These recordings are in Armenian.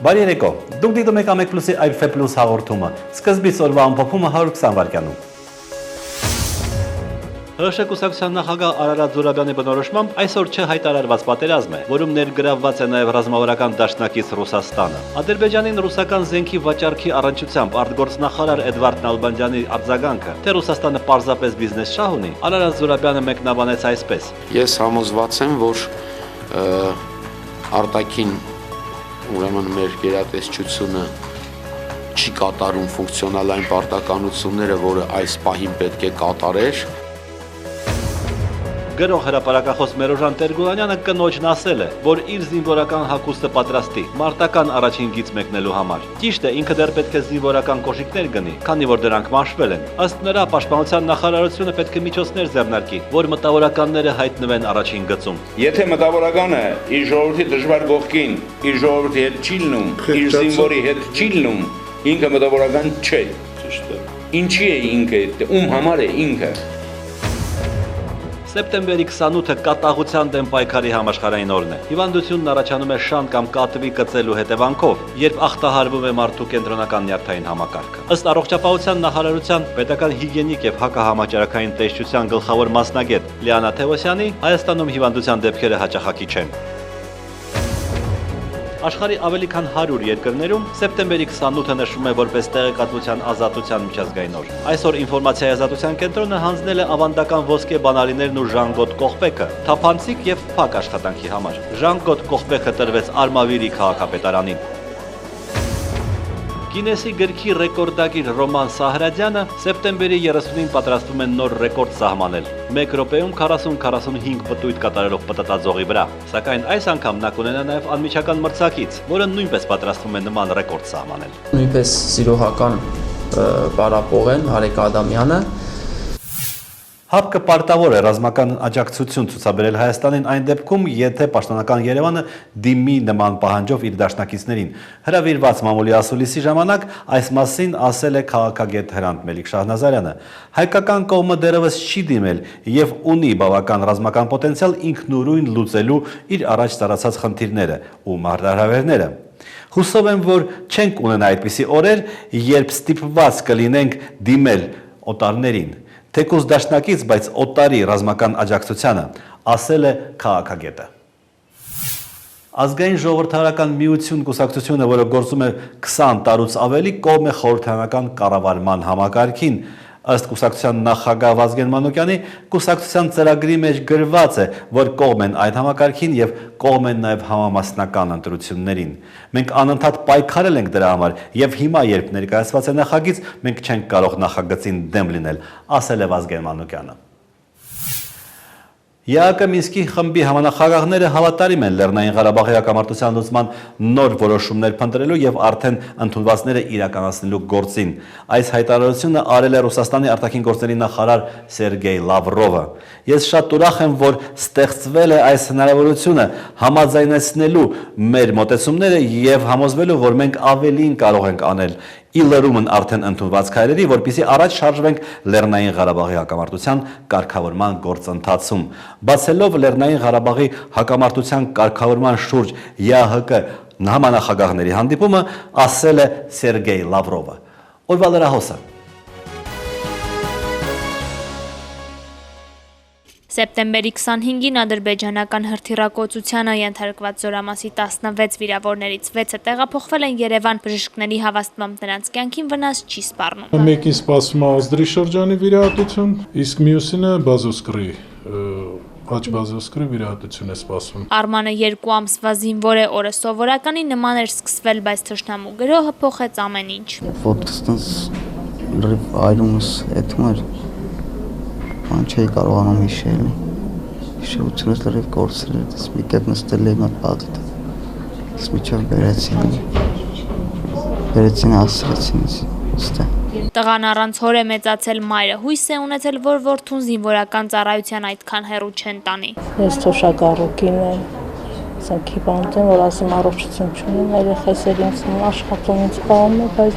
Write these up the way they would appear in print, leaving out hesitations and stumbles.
Բարի երեկո, դուք դիտում եք Ամեկ Պլյուսի Այրֆե Պլյուս հաղորդումը, սկզբից օրվա ամփոփումը 120 վայրկյանում։ ՀՀՇ կուսակցության նախագահ Արարատ Զուրաբյանի բնորոշմամբ այսօր չհայտարարված պատերազմ է, որում ներգրավված է նաև ռազմավարական դաշնակից Ռուսաստանը։ Ադրբեջանին ռուսական զենքի վաճառքի առնչությամբ արտգործնախարար Էդվարդ Նալբանդյանի արձագանքը, թե Ռուսաստանը պարզապես բիզնես շահ ունի, Արարատ Զուրաբյանը մեկնաբանեց այսպես. Ես համոզված եմ, որ արտաքին ուրեմն մեր գերատեսչությունը չի կատարում ֆունկցիոնալ այն պարտականությունները, որը այս պահին պետք է կատարեր։ Գրող հրապարակախոս Մերոժան Տեր-Գուլանյանը կնոջն ասել է, որ իր զինվորական հագուստը պատրաստի մարտական առաջին գիծ մեկնելու համար։ Ճիշտ է, ինքը դեռ պետք է զինվորական կոշիկներ գնի, քանի որ դրանք մաշվել են։ Ըստ նրա, պաշտպանության նախարարությունը պետք է միջոցներ ձեռնարկի, որ մտավորականները հայտնվեն առաջին գծում։ Եթե մտավորականը իր ժողովրդի դժվար գողքին, իր ժողովրդի հետ չի լինում, իր զինվորի հետ չի լինում, ինքը մտավորական չէ։ Ինչի է ինքը, ում համար է ինքը։ Սեպտեմբերի 28-ը կատաղության դեմ պայքարի համաշխարհային օրն է։ Հիվանդությունն առաջանում է շան կամ կատվի կծելու հետևանքով, երբ ախտահարվում է մարդու կենտրոնական նյարդային համակարգը։ Ըստ առողջապահության նախարարության պետական հիգիենիկ եւ հակահամաճարակային տեսչության գլխավոր մասնագետ Լիանա Թևոսյանի, Հայաստանում հիվանդության դեպքերը հաճախակի չեն։ Աշխարհի ավելի քան 100 երկրներում սեպտեմբերի 28-ը նշվում է որպես տեղեկատվության ազատության միջազգային օր։ Այսօր ինֆորմացիայի ազատության կենտրոնը հանձնել է ավանդական ոսկե բանալիներն ու Ժան-Գոտ Կողբեքը թափանցիկ եւ փակ աշխատանքի համար։ Ժան-Գոտ Կողբեքը տրվեց Արմավիրի քաղաքապետարանին։ Գինեսի գրքի ռեկորդագիր Ռոման Սահրադյանը սեպտեմբերի 30-ին պատրաստվում է նոր ռեկորդ սահմանել։ 1 րոպեում 40-45 պտույտ կատարելով պտտաձողի վրա։ Սակայն այս անգամ նա կունենա նաև անմիջական մրցակից, որը նույնպես պատրաստվում է նման ռեկորդ սահմանել։ Նույնպես սիրողական պարապող են Հարիկ Ադամյանը։ ՀԱՊԿ պարտավոր է ռազմական աջակցություն ցուցաբերել Հայաստանին այն դեպքում, եթե պաշտպանական Երևանը դիմի նման պահանջով իր դաշնակիցներին։ Հրավիրված մամուլի ասուլիսի ժամանակ այս մասին ասել է քաղաքագետ Հրանտ Մելիք Շահնազարյանը։ Հայկական կողմը դեռևս չի դիմել եւ ունի բավական ռազմական պոտենցիալ ինքնուրույն լուծելու իր առաջ ծառացած խնդիրները ու մարտահրավերները։ Հուսով եմ, որ չենք ունենա այդպիսի օրեր, երբ ստիպված կլինենք դիմել օտարներին։ Թեկուզ դաշնակից, բայց օտարի ռազմական աջակցությանը, ասել է քաղաքագետը։ Ազգային ժողովրդարական միություն կուսակցությունը, որը գործում է 20 տարուց ավելի, կողմ է խորհրդարանական կառավարման համակարգին։ Ըստ կուսակցության նախագահ Վազգեն Մանուկյանի, կուսակցության ծրագրի մեջ գրված է, որ կողմ են այդ համակարգին եւ կողմ են նաեւ համամասնական ընտրություններին։ Մենք անընդհատ պայքարել ենք դրա համար եւ հիմա, երբ ներկայացված է նախագիծ, մենք չենք կարող նախագծին դեմ լինել, ասել է Վազգեն Մանուկյանը։ ԵԱԿ Մինսկի խմբի համանախագահները հավատարիմ են Լեռնային Ղարաբաղի հակամարտության լուծման նոր որոշումներ փնտրելու եւ արդեն ընդունվածները իրականացնելու գործին։ Այս հայտարարությունը արել է Ռուսաստանի արտաքին գործերի նախարար Սերգեյ Լավրովը։ Ես շատ ուրախ եմ, որ ստեղծվել է այս հնարավորությունը համաձայնեցնելու մեր մոտեցումները եւ համոզվելու, որ մենք ավելին կարող ենք անել ի լրումն արդեն ընդունված քայլերի, որպեսզի առաջ շարժվենք Լեռնային Ղարաբաղի հակամարտության կարգավորման գործընթացում։ Բացելով Լեռնային Ղարաբաղի հակամարտության կարգավորման շուրջ ԵԱՀԿ համանախագահների հանդիպումը, ասել է Սերգեյ Լավրովը։ Օրվա լրահոսը։ Սեպտեմբերի 25-ին ադրբեջանական հրթիռակոծությանը ենթարկված Զորամասի 16 վիրավորներից 6-ը տեղափոխվել են Երևան, բժիշկների հավաստմամբ նրանց կյանքին վնաս չի սպառնում։ Մեկին սպասվում է Ազդրի շրջանի վիրահատություն, իսկ մյուսինը Բազոսկրի Աճբազոսկրի վիրահատություն է սպասվում։ Արմանը 2 ամսվա զինվոր է, օրը սովորականի նման էր սկսվել, բայց թշնամու գրոհը փոխեց ամեն ինչ։ Ոտքս լրիվ այլումս հետում էր, ման չէի կարողանում հիշել, հիշողությունս լրիվ կորցրել էր, ես մի կետ նստել էի մատ պատիտ, ես միջով բերեցին ասրեցին ստե։ Տղան առանց հոր է մեծացել, մայրը հույս է ունեցել, որ որդուն զինվորական ծառայության այդքան հեռու չեն տանի։ Ես թոշակառուկին եմ, սենքի բանտեմ, որ ասեմ առողջություն չունեմ, երեխայս էլ ինձ աշխատում ինձ պահում է, բայց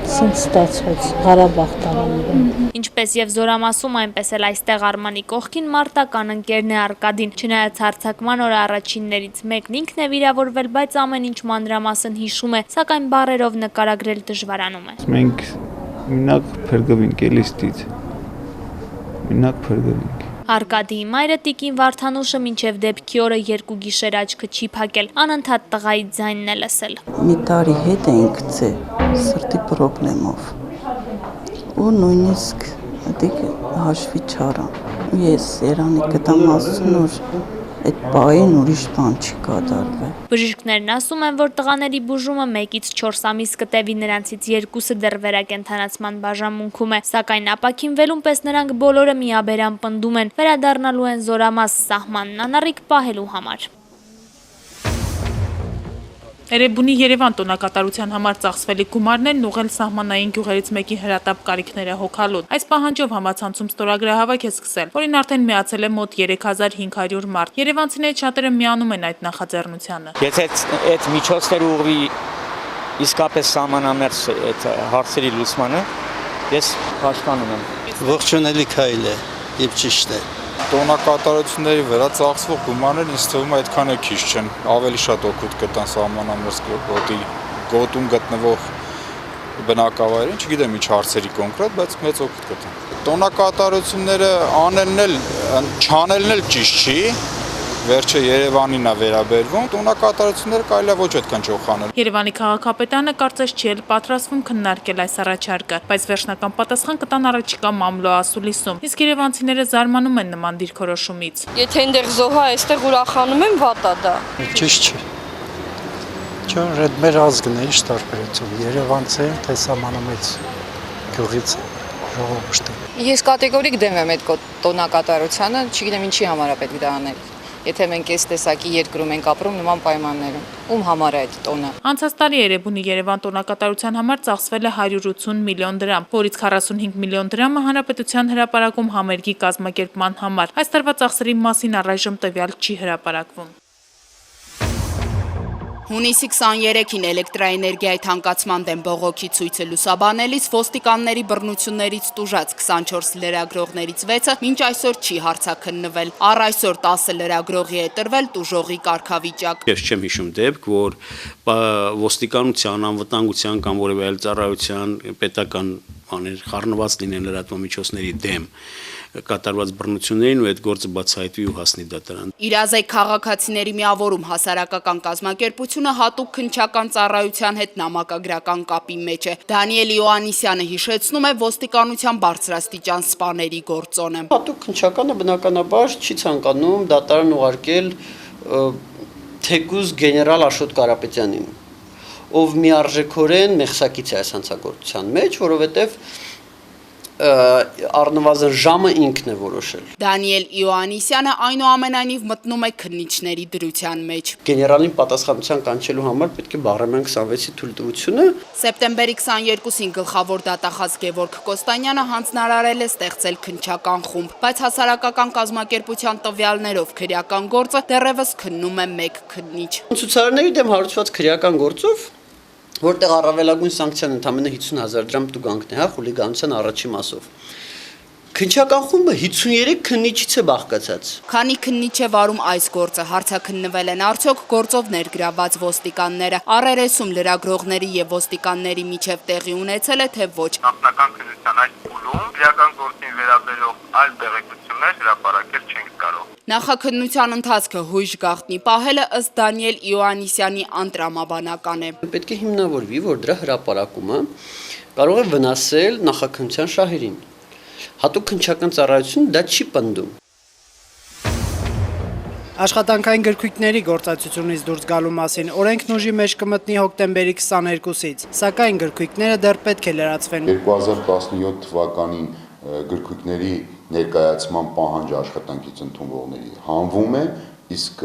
Սենց ստացվեց Ղարաբաղ տարան։ Ինչպես եւ Զորամասում, այնպես էլ այստեղ Արմանի կողքին մարտական ընկերն է Արկադին։ Չնայած հարձակման օրը առաջիններից մեկն ինքն է վիրավորվել, բայց ամեն ինչ մանրամասն հիշում է, սակայն բառերով նկարագրել դժվարանում է։ Մենք մինակ փրկվենք էլիստից։ Մինակ փրկվենք։ Արկադիի մայրը Տիկին Վարդանուշը մինչև դեպքի օրը 2 գիշեր աչքը չի փակել, անընդհատ տղայի ձայնն է լսել։ Մի տարի հետ էինք գցել սրտի պրոբլեմով։ Ու նույնիսկ դիք հաշվի չարան։ Ես Երանի գտամ ասում որ այդ բային ուրիշ բան չի կատարվել։ Բժիշկներն ասում են, որ տղաների բուժումը 1-ից 4 ամիս կտևի, նրանցից 2-ը դեռ վերակենդանացման բաժանմունքում է, սակայն ապաքինվելուն պես նրանք բոլորը միաբերան պնդում են, վերադառնալու են Զորամաս սահմանն անառիկ պահելու համար։ Էրեբունի Երևան տոնակատարության համար ծախսվելիք գումարներն ուղղել սահմանային գյուղերից մեկի հրատապ կարիքները հոգալուն։ Այս պահանջով համացանցում ստորագրահավաք է սկսել, որին արդեն միացել է մոտ 3500 մարդ։ Երևանցիներից շատերը միանում են այդ նախաձեռնությանը։ Եթե այդ միջոցները ուղղվի իսկապես սահմանամերձ այդ հարցերի լուծմանը, ես հաշտանում եմ։ Ողջունելի քայլ է, եւ ճիշտ է։ Տոնակատարությունների վրա ծախսվող գումարները ինձ թվում է այդքան է քիչ չեն, ավելի շատ օգուտ կտան սահմանամերձ գոտում գտնվող բնակավայրին, չգիտեմ ինչ հարցերի կոնկրետ, բայց մեծ օգուտ կտան։ Տոնակատարությունները անելն էլ, չանելն էլ ճիշտ չի, վերջը Երևանին է վերաբերվում, տոնակատարությունները կարելի է ոչ այդքան ճոխանել։ Երևանի քաղաքապետարանը կարծես չի էլ պատրաստվում քննարկել այս առաջարկը, բայց վերջնական պատասխան կտան առաջիկա մամլո ասուլիսում։ Իսկ երևանցիները զարմանում են նման դիրքորոշումից։ Եթե այնտեղ զոհա է, այստեղ ուրախանում են, վատ է դա։ Ճիշտ չէ։ Չէ, այդ մեր ազգն է, ի՞նչ տարբերություն։ Երևանցի են, թե սահմանամերձ գյուղից ժողովուրդը։ Ես կատեգորիկ դեմ եմ այդ տոնակատարությանը, չգիտեմ ինչի համար է պետք դա անել։ Եթե մենք այս տեսակի երկրում ենք ապրում նման պայմաններում, ում համար է այդ տոնը։ Անցած տարի Էրեբունի Երևան տոնակատարության համար ծախսվել է 180 միլիոն դրամ, որից 45 միլիոն դրամը հանրապետության հրապարակում համերգի կազմակերպման համար։ Այս տարվա ծախսերի մասին առայժմ տվյալ չի հրապարակվում։ Հունիսի 23-ին էլեկտրաէներգիայի թանկացման դեմ բողոքի ցույցը լուսաբանելիս ոստիկանների բռնություններից տուժած 24 լրագրողներից 6-ը մինչ այսօր չի հարցաքննվել։ Առ այսօր 10 լրագրողի է տրվել տուժողի կարգավիճակ։ Ես չեմ հիշում դեպք, որ ոստիկանության, անվտանգության կամ որևէ այլ ծառայության պետական բաներ խառնված լինեն լրատվամիջոցների դեմ կատարված բռնություններին ու այդ գործը բացահայտվի ու հասնի դատարան։ Իրազեկ քաղաքացիների միավորում հասարակական կազմակերպությունը հատուկ քննչական ծառայության հետ նամակագրական կապի մեջ է։ Դանիել Իոաննիսյանը հիշեցնում է ոստիկանության բարձրաստիճան սպաների գործոնը։ Հատուկ քննչականը բնականաբար չի ցանկանում դատարան ուղարկել թեկուզ գեներալ Աշոտ Կարապետյանին, ով միարժեքորեն մեղսակից է այս հանցագործության մեջ, որովհետև առնվազն ժամը ինքն է որոշել։ Դանիել Իոաննիսյանը այնուամենայնիվ մտնում է քննիչների դրության մեջ։ Գեներալին պատասխանատվության կանչելու համար պետք է Բահրամյան 26-ի թույլտվությունը։ Սեպտեմբերի 22-ին գլխավոր դատախազ Գևորգ Կոստանյանը հանձնարարել է ստեղծել քննչական խումբ, բայց հասարակական կազմակերպության տվյալներով քրեական գործը դեռևս քննում է մեկ քննիչ։ Ցուցարարների դեմ հարուցված քրեական գործով որտեղ առավելագույն սանկցիան ընդամենը 50,000 դրամ տուգանքն է, խուլիգանության առաջի մասով։ Քննչական խումբը 53 քննիչից է բաղկացած։ Քանի քննիչ է վարում այս գործը, հարցաքննվել են արդյոք գործով ներգրաված ոստիկանները, RRS-ում լրագրողների եւ ոստիկանների միջև տեղի ունեցել է թե ոչ։ Նախնական քննության այս փուլում քրեական գործին վերաբերող այլ տեղեկություններ հրապարակել չենք կարող։ Նախաքննության ընթացքը հույժ գաղտնի պահելը ըստ Դանիել Իոաննիսյանի անտրամաբանական է։ Պետք է հիմնավորվի, որ դրա հրապարակումը կարող է վնասել նախաքննության շահերին։ Հատուկ քննչական ծառայությունը դա չի պնդում։ Աշխատանքային գրքույկների գործածությունից դուրս գալու մասին օրենքն ուժի մեջ կմտնի հոկտեմբերի 22-ից, սակայն գրքույկները դեռ պետք է լրացվեն։ 2017 թվականին գրքույկների ներկայացման պահանջը աշխատանքից ընդունվողների հանվում է, իսկ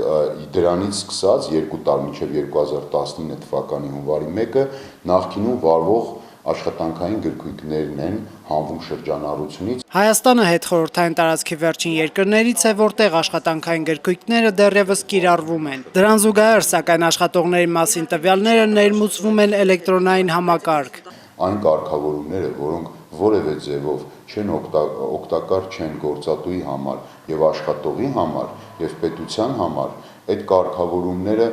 դրանից սկսած 2 տարի մինչև 2019 թվականի հունվարի 1-ը նախկինում վարվող աշխատանքային գրքույկներն են հանվում շրջանառությունից։ Հայաստանը հետխորհրդային տարածքի վերջին երկրներից է, որտեղ աշխատանքային գրքույկները դեռևս կիրառվում են։ Դրան զուգահեռ, սակայն աշխատողների մասին տվյալները ներմուծվում են էլեկտրոնային համակարգ։ այն կարգավորումները, որոնք որևէ ձևով չեն օգտակար չեն գործատուի համար եւ աշխատողի համար եւ պետության համար, այդ կարգավորումները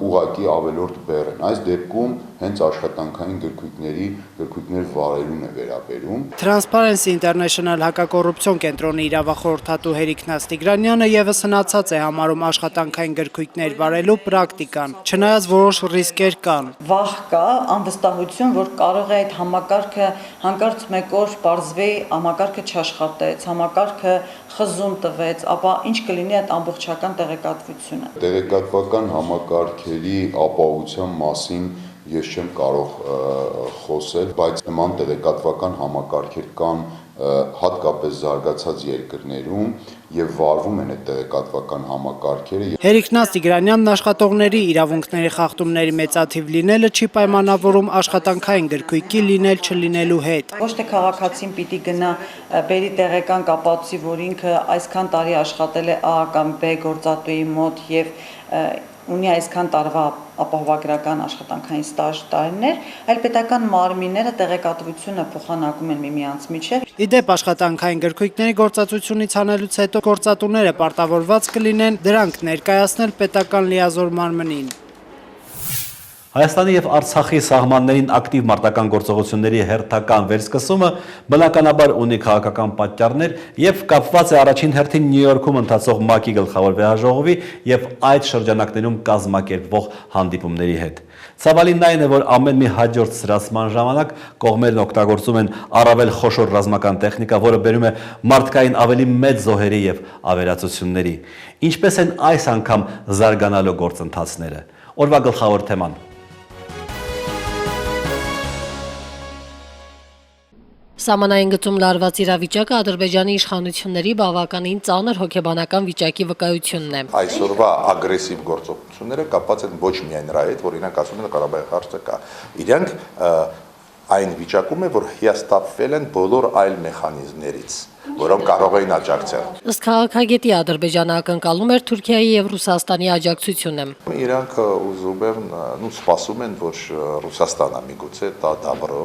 ուղղակի ավելորդ բեռ են։ Այս դեպքում հենց աշխատանքային գրքույկներ վարելուն է վերաբերում։ Transparency International հակակոռուպցիոն կենտրոնի իրավախորհրդատու Հերիկ Նաստիգրանյանը եւս հնացած է համարում աշխատանքային գրքույկներ վարելու պրակտիկան, չնայած որոշ ռիսկեր կան։ Վախ կա, անվստահություն, որ կարող է այդ համակարգը հանկարծ մեկ օր բարձվի, համակարգը չաշխատեց, համակարգը խզում տվեց, ապա ինչ կլինի այդ ամբողջական տեղեկատվությունը։ Տեղեկատվական համակարգերի ապահովության մասին ես չեմ կարող խոսել, բայց նման տեղեկատվական համակարգեր կան հատկապես զարգացած երկրներում եւ վարվում են այդ տեղեկատվական համակարգերը։ Հերիկ Նաստիգրանյանն աշխատողների իրավունքների խախտումների մեծաթիվ լինելը չի պայմանավորում աշխատանքային գրքույկի լինել չլինելու հետ։ Ոչ թե քաղաքացին պիտի գնա բերի տեղեկան կապացուցի, որ ինքը այսքան տարի աշխատել է A կամ B գործատուի մոտ եւ ունի այսքան տարվա ապահովագրական աշխատանքային ստաժ տարիներ, այլ պետական մարմինները տեղեկատվությունը փոխանակում են միմյանց միջև։ Իդեպ աշխատանքային գրքույկների գործածությունից հանելուց հետո գործատուները պարտավորված կլինեն դրանք ներկայացնել պետական լիազոր մարմնին։ Հայաստանի եւ Արցախի սահմաններին ակտիվ մարտական գործողությունների հերթական վերսկսումը բնականաբար ունի քաղաքական պատճառներ եւ կապված է առաջին հերթին Նյու Յորքում ընթացող ՄԱԿ-ի գլխավոր վեհաժողովի եւ այդ շրջանակներում կազմակերպվող հանդիպումների հետ։ Ցավալին այն է, որ ամեն մի հաջորդ սրացման ժամանակ կողմերն օգտագործում են առավել խոշոր ռազմական տեխնիկա, որը բերում է մարդկային ավելի մեծ զոհերի եւ ավերածությունների։ Ինչպես են այս անգամ զարգանալու գործընթացները։ Օրվա գլխավոր թեման։ Սահմանային գծում լարված իրավիճակը Ադրբեջանի իշխանությունների բավականին ծանր հոգեբանական վիճակի վկայությունն է։ Այսօրվա ագրեսիվ գործողությունները կապված են ոչ միայն նրա հետ, որ իրենք ասում են Ղարաբաղի հարցը կա։ Իրենք այն վիճակում է, որ հիասթափվել են բոլոր այլ մեխանիզմներից, որոնք կարող էին աջակցել։ Ըստ քաղաքագետի Ադրբեջանը ակնկալում էր Թուրքիայի եւ Ռուսաստանի աջակցությունը։ Իրանք ուզում են, սպասում են, որ Ռուսաստանը միգուցե տա դաբրո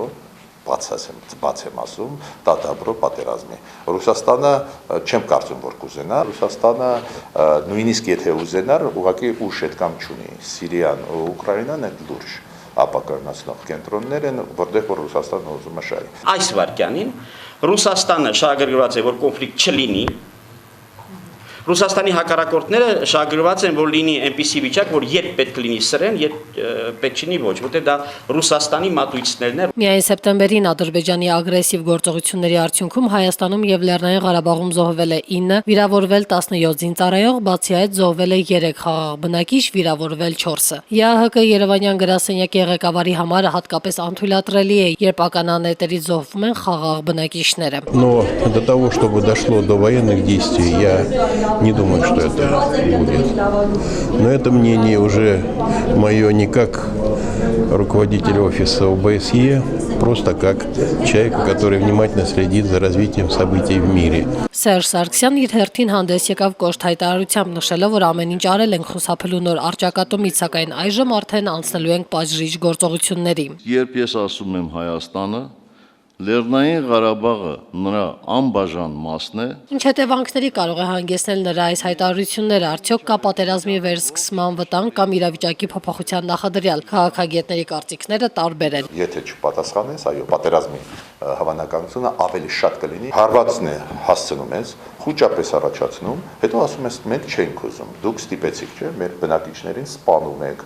բաց եմ ասում, դադաբրո պատերազմի։ Ռուսաստանը չեմ կարծում, որ կուզենա, Ռուսաստանը նույնիսկ եթե ուզենար, ուղղակի ուժ այդքան չունի։ Սիրիան ու Ուկրաինան այդ լուրջ ապակայունացնող կենտրոններ են, որտեղ որ Ռուսաստանը ուզում է շահի։ Այս վարքյանին Ռուսաստանը շահագրգռված է, որ կոնֆլիկտ չլինի։ Ռուսաստանի հակառակորդները շահագրգռված են, որ լինի այնպիսի վիճակ, որ երբ պետք լինի սրեն, երբ պետք չլինի ոչ, որտեղ դա Ռուսաստանի մատույցներն են։ Միայն սեպտեմբերին Ադրբեջանի ագրեսիվ գործողությունների արդյունքում Հայաստանում եւ Լեռնային Ղարաբաղում զոհվել է 9, վիրավորվել 17 զինծառայող, բացի այդ զոհվել է 3 խաղաղ բնակիչ, վիրավորվել 4-ը։ ԵԱՀԿ Երևանյան գրասենյակի ղեկավարի համար հատկապես անթույլատրելի է, երբ ականանետերից զոհվում են խաղաղ բնակիչները։ Но до того, чтобы дошло до военных действий, я не думаю, что это будет. Но это мнение уже мое не как руководитель офиса ОБСЕ, просто как человека, который внимательно следит за развитием событий в мире. Սերժ Սարգսյանն իր հերթին հանդես եկավ կոշտ հայտարարությամբ նշելով, որ ամեն ինչ արել ենք խուսափելու նոր առճակատումից, սակայն այժմ արդեն անցնելու ենք պատժիչ գործողությունների։ Երբ ես ասում եմ Հայաստանը, Լեռնային Ղարաբաղը նրա անբաժան մասն է։ Ինչ հետևանքների կարող է հանգեցնել նրա այս հայտարարությունները, արդյոք կա պատերազմի վերսկսման վտանգ կամ իրավիճակի փոփոխության նախադրյալ։ Քաղաքագետների կարծիքները տարբեր են։ Եթե չպատասխանես, այո, պատերազմի հավանականությունը ավելի շատ կլինի։ Հարվածն է հասցնում ես, խոճապես առաջացնում, հետո ասում ես մենք չենք ուզում։ Դուք ստիպեցիք, չէ՞, մեր բնակիչներին սպանում եք,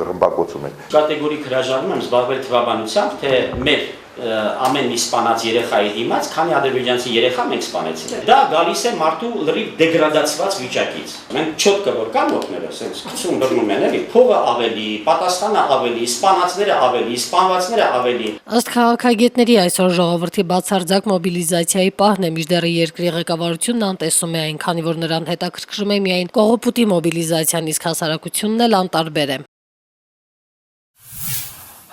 ռմբակոծում եք։ Կատեգորիկ հրաժարվում եմ զբաղվել թվաբանությամբ, թե մեր ամեն մի սպանած երեխայի դիմաց, քանի ադրբեջանցի երեխա մենք սպանեցինք։ Դա գալիս է մարդու լրիվ դեգրադացված վիճակից։ Մենք չոտքը որ կան օգները, ասենց քցում բռնում են, էլի, փողը ավելի, պատասխանը ավելի, սպանածները ավելի, սպանվածները ավելի։ Ըստ քաղաքագետների այսօր ժողովրդի բացարձակ մոբիլիզացիայի պահն է, մինչդեռ երկրի ղեկավարությունն անտեսում է այն, քանի որ նրան հետաքրքրում է միայն կողոպուտի մոբիլիզացիան, իսկ հասարակությունն էլ անտարբեր է։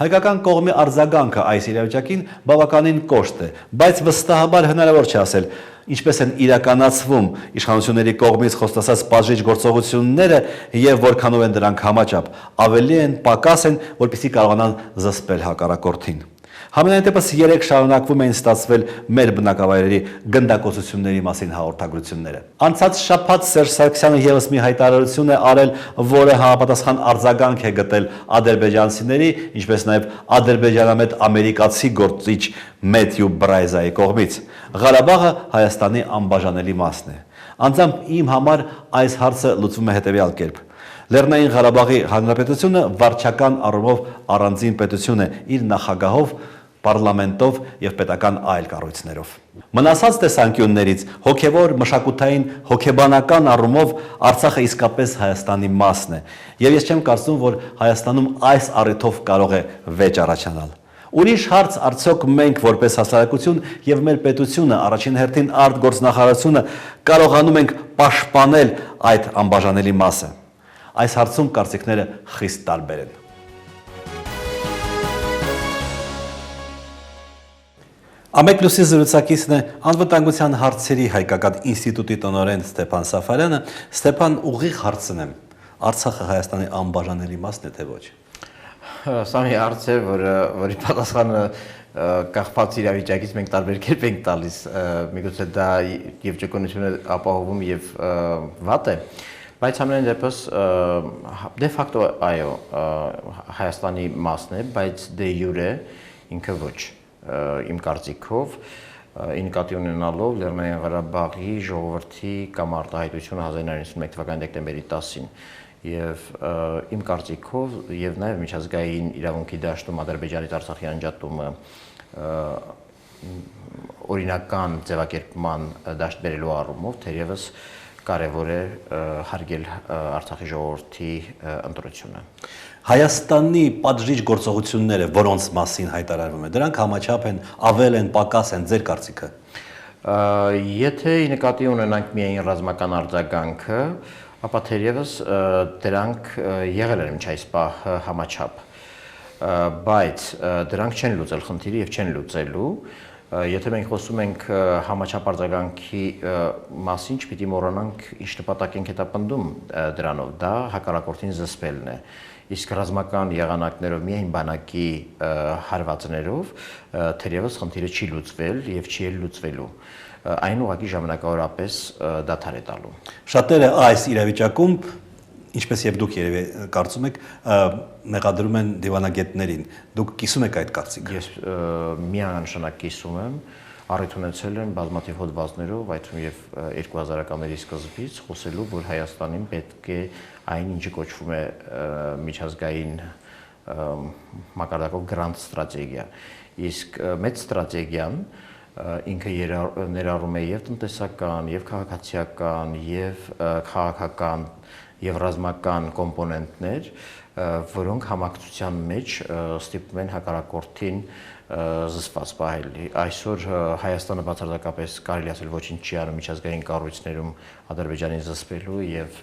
Հայկական կողմի արձագանքը այս իրավիճակին բավականին կոշտ է, բայց վստահաբար հնարավոր չէ ասել, ինչպես են իրականացվում իշխանությունների կողմից խոստացած պատժիչ գործողությունները եւ որքանով են դրանք համաչափ, ավելի են, պակաս են, որպեսզի կարողանան զսպել հակառակորդին։ Համենայն դեպս 3 շարունակվում էին ստացվել մեր բնակավայրերի գնդակոծությունների մասին հաղորդագրությունները։ Անցած շաբաթ Սերժ Սարգսյանը ևս մի հայտարարություն է արել, որը համապատասխան արձագանք է գտել ադրբեջանցիների, ինչպես նաև ադրբեջանամետ ամերիկացի գործիչ Մեթյու Բրայզայի կողմից։ Ղարաբաղը Հայաստանի անբաժանելի մասն է։ Անձամբ իմ համար այս հարցը լուծվում է հետևյալ կերպ։ Լեռնային Ղարաբաղի Հանրապետությունը վարչական առումով առանձին պետություն է իր նախագահով, պարլամենտով եւ պետական այլ կառույցներով։ Մնացած տեսանկյուններից հոգեվոր, մշակութային, հոգեբանական առումով Արցախը իսկապես Հայաստանի մասն է, եւ ես չեմ կարծում, որ Հայաստանում այս առիթով կարող է վեճ առաջանալ։ Ուրիշ հարց արդյոք մենք որպես հասարակություն եւ մեր պետությունը առաջին հերթին արտգործնախարարությունը կարողանում ենք պաշտպանել այդ անբաժանելի մասը։ Այս հարցում կարծիքները խիստ տարբեր են։ Ամեկլուսի զրուցակիցն է անվտանգության հարցերի հայկական ինստիտուտի տնօրեն Ստեփան Սաֆարյանը։ Ստեփան, ուղիղ հարցնեմ, Արցախը Հայաստանի անբաժանելի մասն է թե ոչ։ Սա մի հարց է, որի պատասխանը կախված իրավիճակից մենք տարբեր կերպ ենք տալիս, միգուցե դա եւ ճկունությունը ապահովում եւ վատ է, բայց ամենայն դեպս դե ֆակտո այո Հայաստանի մասն է, բայց դե յուրե ինքը ոչ, իմ կարծիքով ի նկատի ունենալով Լեռնային Ղարաբաղի ժողովրդի կամ արտահայտությունը 1991 թվականի դեկտեմբերի 10-ին եւ իմ կարծիքով եւ նաեւ միջազգային իրավունքի դաշտում Ադրբեջանից Արցախի անջատումը օրինական ձևակերպման դաշտ բերելու առումով թերևս կարևոր է հարգել Արցախի ժողովրդի ընտրությունը։ Հայաստանի պատժիչ գործողությունները, որոնց մասին հայտարարվում է, դրանք համաչափ են, ավել են, պակաս են, ձեր կարծիքը։ Եթե նկատի ունենանք միայն ռազմական արձագանքը, ապա թերևս դրանք եղել են մինչ այս պահ համաչափ, բայց դրանք չեն լուծել խնդիրը եւ չեն լուծելու։ Եթե մենք խոսում ենք համաչափ արձագանքի մասին, չպիտի մոռանանք ինչ նպատակ ենք հետապնդում դրանով, դա հակառակորդին զսպելն է։ Իսկ ռազմական եղանակներով միայն բանակի հարվածներով թերևս խնդիրը չի լուծվել եւ չի էլ լուծվելու։ Այն ուղղակի ժամանակավորապես դադար է տալու։ Շատերը այս իրավիճակում, ինչպես եւ դուք երևի կարծում եք, մեղադրում են դիվանագետներին։ Դուք կիսում եք այդ կարծիքը։ Ես միանշանակ կիսում եմ, առիթ ունեցել եմ բազմաթիվ հոդվածներով, այդ թվում եւ 2000-ականների սկզբից խոսելու, որ Հայաստանին պետք է այն, ինչը կոչվում է միջազգային մակարդակով գրանդ ստրատեգիա։ Իսկ մեծ ստրատեգիան ինքը ներառում է եւ տնտեսական, եւ քաղաքացիական, եւ քաղաքական, եւ ռազմական կոմպոնենտներ, որոնք համակցության մեջ ստիպում են հակառակորդին զսպված պահել։ Այսօր Հայաստանը բացարձակապես կարելի ասել ոչինչ չի անում միջազգային կառույցներում Ադրբեջանին զսպելու եւ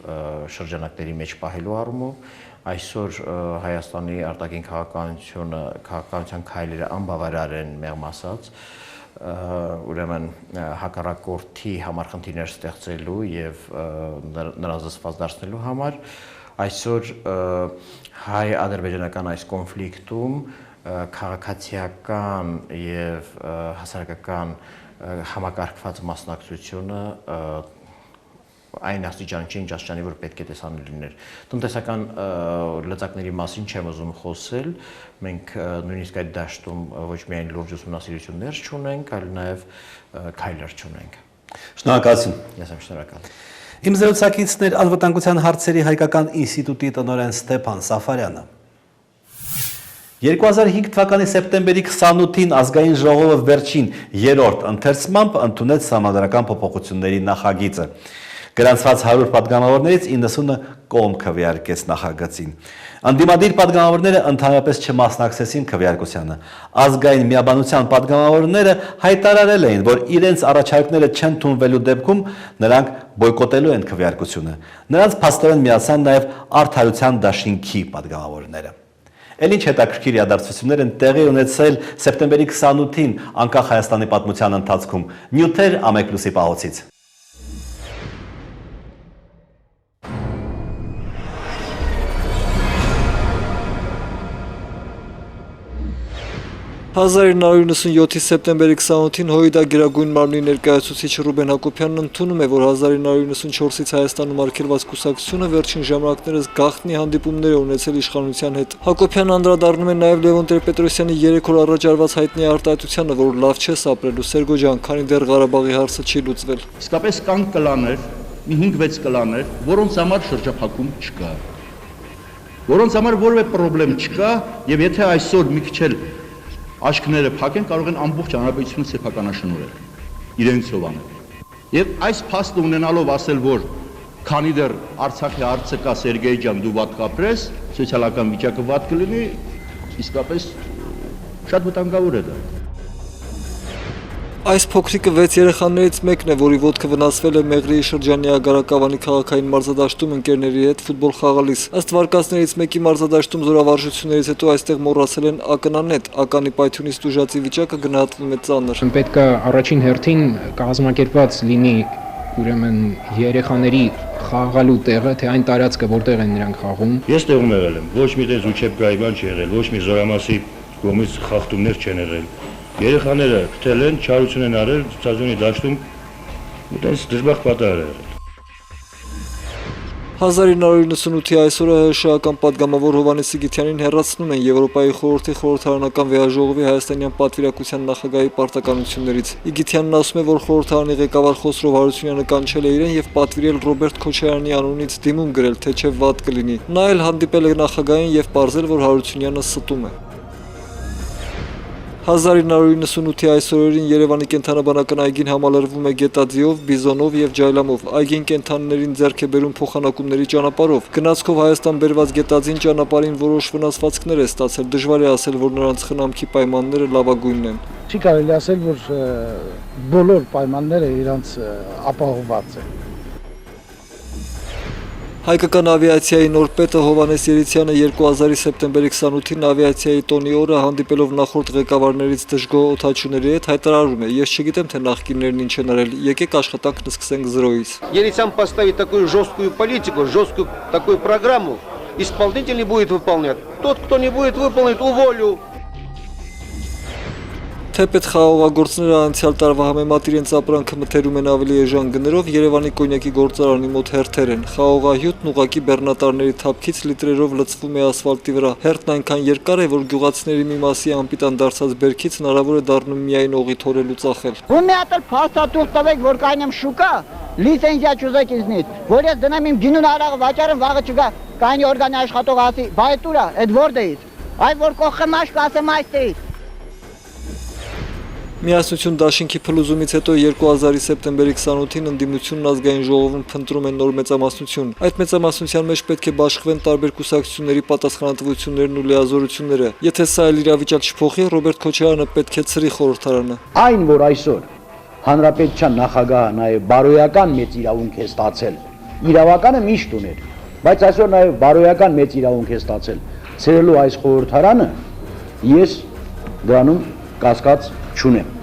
շրջանակների մեջ պահելու առումով։ Այսօր Հայաստանի արտաքին քաղաքականության քայլերը անբավարար են, մեղմ ասած, ուրեմն հակառակորդի համար խնդիրներ ստեղծելու եւ նրան զսպված դարձնելու համար այսօր հայ-ադրբեջանական այս կոնֆլիկտում քաղաքացիական եւ հասարակական համակարգված մասնակցությունը այն աստիճան չի, ինչ աստիճանի, որ պետք է տեսանելի լիներ։ Տնտեսական լծակների մասին չեմ ուզում խոսել, մենք նույնիսկ այդ դաշտում ոչ միայն լուրջ ուսումնասիրություններ չունենք, այլ նաեւ քայլեր չունենք։ Շնորհակալություն։ Ես եմ շնորհակալ։ Իմ զրուցակիցն էր անվտանգության հարցերի հայկական ինստիտուտի տնօրեն Ստեփան Սաֆարյանը։ 2005 թվականի սեպտեմբերի 28-ին ազգային ժողովը վերջին երրորդ ընթերցմամբ ընդունեց սահմանադրական փոփոխությունների նախագիծը։ Գրանցված 100 պատգամավորներից 90-ը կողմ քվեարկեց նախագծին։ Անդիմադիր պատգամավորները ընդհանրապես չմասնակցեցին քվեարկությանը։ Ազգային միաբանության պատգամավորները հայտարարել էին, որ իրենց առաջարկները չընդունվելու դեպքում նրանք բոյկոտելու են քվեարկությունը։ Նրանց փաստորեն միացան նաև Արդարության դաշինքի պատգամավորները։ Էլ ինչ հետաքրքիր իրադարձություններ են տեղի ունեցել սեպտեմբերի 28-ին անկախ Հայաստանի պատմության ընթացքում։ Նյութեր Ամեկլուսի պահոցից։ 19 1997-ի սեպտեմբերի 28-ին ՀՅԴ Գերագույն մարմնի ներկայացուցիչ Ռուբեն Հակոբյանն ընդունում է, որ 1994-ից Հայաստանում արգելված կուսակցությունը վերջին ժամանակներս գաղտնի հանդիպումներ է ունեցել իշխանության հետ։ Հակոբյանն անդրադառնում է նաև Լևոն Տեր-Պետրոսյանի 3 օր առաջ արված հայտնի արտահայտությանը, որ լավ չէ սապրելու Սերգո ջան, քանի դեռ Ղարաբաղի հարցը չի լուծվել։ Իսկապես կան կլաներ, մի 5-6 կլաներ, որոնց համար շրջափակում չկա, որոնց համար որևէ խնդրեմ չկա, եւ եթե այսօր մի քիչ էլ աշկները փակեն, կարող են ամբողջ հանրապետությունը սեփականաշնորհել իրենցով անել։ Եվ այս փաստը ունենալով ասել, որ քանի դեռ Արցախի հարցը կա, Սերգեյ ջան, դու վատ կապրես, սոցիալական վիճակը վատ կլինի, իսկապես շատ վտանգավոր է դա։ Այս փոքրիկը 6 երեխաներից մեկն է, որի ոտքը վնասվել է Մեղրիի շրջանի Ագարակավանի քաղաքային մարզադաշտում ընկերների հետ ֆուտբոլ խաղալիս։ Ըստ վարկածներից մեկի մարզադաշտում զորավարժություններից հետո այստեղ մոռացել են ականանետ, ականի պայթյունից տուժածի վիճակը գնահատվում է ծանր։ Պետք է առաջին հերթին կազմակերպված լինի ուրեմն երեխաների խաղալու տեղը, թե այն տարածքը, որտեղ են նրանք խաղում։ Ես տեղում եղել եմ, ոչ մի տես ուչեբկայի բան չի եղել, ոչ մի զորամասի կողմից խախտումներ չեն եղել։ Երեխաները գտել են, չարություն են արել ցածունի դաշտում, ու տես դժբախտ պատահար է եղել։ 1998-ի այսօրը ՀՀՇ-ական պատգամավոր Հովհաննես Սիգիթյանին հեռացնում են Եվրոպայի խորհրդի խորհրդարանական վեաժողովի հայաստանյան պատվիրակության նախագահի պարտականություններից։ Իգիթյանն ասում է, որ խորհրդարանի ղեկավար Խոսրով Հարությունյանը կանչել է իրեն եւ պատվիրել Ռոբերտ Քոչարյանի անունից դիմում գրել, թե չէ վատ կլինի։ Նա էլ հանդիպել է նախագահին եւ պարզել, որ Հարությունյանը ստում է։ 1998-ի այսօրերին Երևանի կենթանաբանական այգին համալրվում է գետաձիով, բիզոնով եւ ջայլամով։ Այգին կենթանիներին ձեռք է բերում փոխանակումների ճանապարհով։ Գնացքով Հայաստան բերված գետաձին ճանապարհին որոշ վնասվածքներ է ստացել։ Դժվար է ասել, որ նրանց խնամքի պայմանները լավագույնն են։ Չի կարելի ասել, որ բոլոր պայմանները իրանց ապահովված են։ Հայկական ավիացիայի նոր պետը Հովհաննես Երիցյանը 2000-ի սեպտեմբերի 28-ին ավիացիայի տոնի օրը հանդիպելով նախորդ ղեկավարներից Դժգո Օթաչուների հետ հայտարարում է. «Ես չգիտեմ, թե նախկիններն ինչ են արել, եկեք աշխատանքն սկսենք զրոյից»։ Երիցյան поставить такую жесткую политику, жесткую такую программу, исполнитель не будет выполнять. Тот, кто не будет выполнять, уволю. Թեպետ խաղողագործները անցյալ տարվա համեմատ իրենց ապրանքը մթերում են ավելի էժան գներով, Երևանի կոնյակի գործարանի մոտ հերթեր են։ Խաղողահյութն ուղղակի բեռնատարների թափքից լիտրերով լցվում է ասֆալտի վրա։ Հերթն այնքան երկար է, որ գյուղացիների մի մասի անպիտան դարձած բերքից հնարավոր է դառնում միայն օղի թորել ու ծախել։ Ու մի հատ էլ փաստաթուղթ տվեք, որ կանեմ շուկա, լիցենզիա չուզեք ինձնից, որ ես դնեմ իմ գինուն արաղը վաճառեմ, վաղը չգա, կանի օրգանի աշխատող ասի, բայ տուրա, այդ որտեղից։ Այ որ կողքը մաշկ ասեմ այստեղից։ Միասնություն դաշինքի փլուզումից հետո 2000-ի սեպտեմբերի 28-ին ընդդիմությունն ազգային ժողովում փնտրում է նոր մեծամասնություն։ Այդ մեծամասնության մեջ պետք է բաշխվեն տարբեր կուսակցությունների պատասխանատվություններն ու լիազորությունները։ Եթե սա էլ իրավիճակ չփոխի, Ռոբերտ Քոչարյանը պետք է ցրի խորհրդարանը։ Այն, որ այսօր հանրապետության նախագահը նաև բարոյական մեծ իրավունք է ստացել, իրավականը միշտ ուներ, բայց այսօր նաև բարոյական մեծ իրավունք է ստացել ցրելու այս խորհրդարանը, ես դրանում կասկած չունեմ։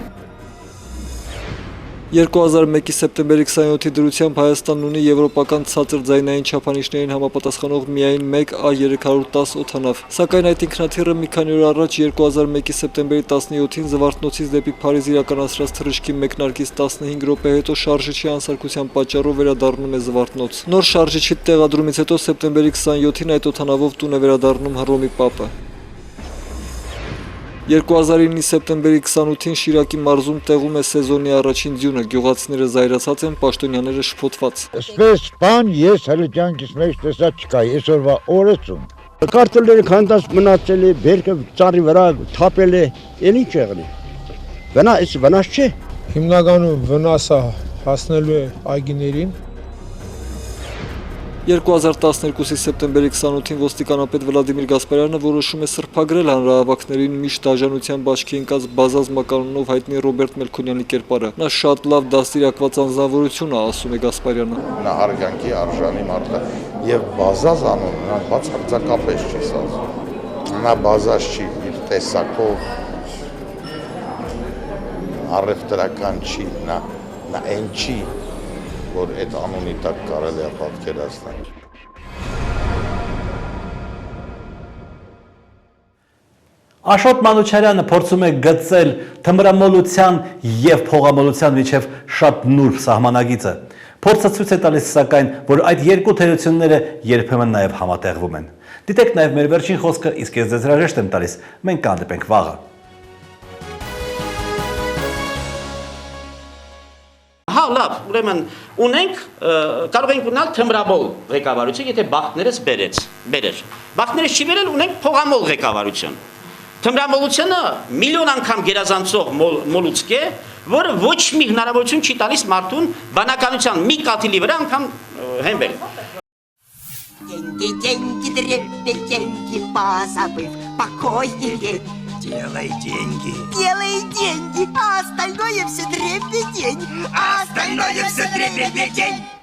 2001-ի սեպտեմբերի 27-ի դրությամբ Հայաստանն ունի եվրոպական ցածր ձայնային չափանիշներին համապատասխանող միայն 1A310 օդանավ։ Սակայն այդ ինքնաթիռը մի քանի օր առաջ 2001-ի սեպտեմբերի 17-ին Զվարթնոցից դեպի Փարիզ իրականացրած թռիչքի մեկնարկից 15 րոպե հետո շարժիչի անսարքության պատճառով վերադառնում է Զվարթնոց։ Նոր շարժիչի տեղադրումից հետո սեպտեմբերի 27-ին այդ օդանավով տուն է վերադառնում Հռոմի Պապը։ 2009-ի սեպտեմբերի 28-ին Շիրակի մարզում տեղում է սեզոնի առաջին ձյունը, գյուղացիները զայրացած են, պաշտոնյաները շփոթված։ Այսպես բան ես հələ կյանքիս մեջ տեսած չկա, այսօրվա օրեցում։ Կարտոֆիլները քանդած մնացել է, բերքը ծառի վրա թափել է, էլ ինչ եղել է։ Վնաս չէ։ Հիմնականում վնասը հասնելու է այգիներին։ 2012-ի սեպտեմբերի 28-ին ոստիկանապետ Վլադիմիր Գասպարյանը որոշում է սրբագրել հանրահավաքներին միշտ դաժանության բաճկի ընկած բազազմականունով հայտնի Ռոբերտ Մելքոնյանի կերպարը։ Նա շատ լավ դաստիարակված անձնավորություն է, ասում է Գասպարյանը։ Նա հարգանքի արժանի մարդ է եւ բազազ անուն նա բացարձակապես չի ասում։ Նա բազազ չի իր տեսակով առևտրական չի, նա այն չի, որ այդ անունի տակ կարելի է պատկերացնել։ Աշոտ Մանուչարյանը փորձում է գծել թմրամոլության եւ փողամոլության միջև շատ նուրբ սահմանագիծը։ Փորձը ցույց է տալիս սակայն, որ այդ երկու թերությունները երբեմն նաեւ համատեղվում են։ Դիտեք նաեւ մեր վերջին խոսքը, իսկ ես ձեզ հրաժեշտ եմ տալիս։ Մենք կհանդիպենք վաղը։ Հա, լավ, ուրեմն ունենք կարող ենք ունենալ թմրամոլ ղեկավարություն, եթե բախտներս բերեր։ Բախտներս չի բերել, ունենք փողամոլ ղեկավարություն։ Թմրամոլությունը միլիոն անգամ գերազանցող մոլուցք է, որը ոչ մի հնարավորություն չի տալիս մարդուն բանականության մի կաթիլի վրա անգամ հենվել։ Деньги, деньги, дребедь, деньги, позабыв покойнее. Делай деньги. Делай деньги, а остальное все дребедень. А остальное все дребедень.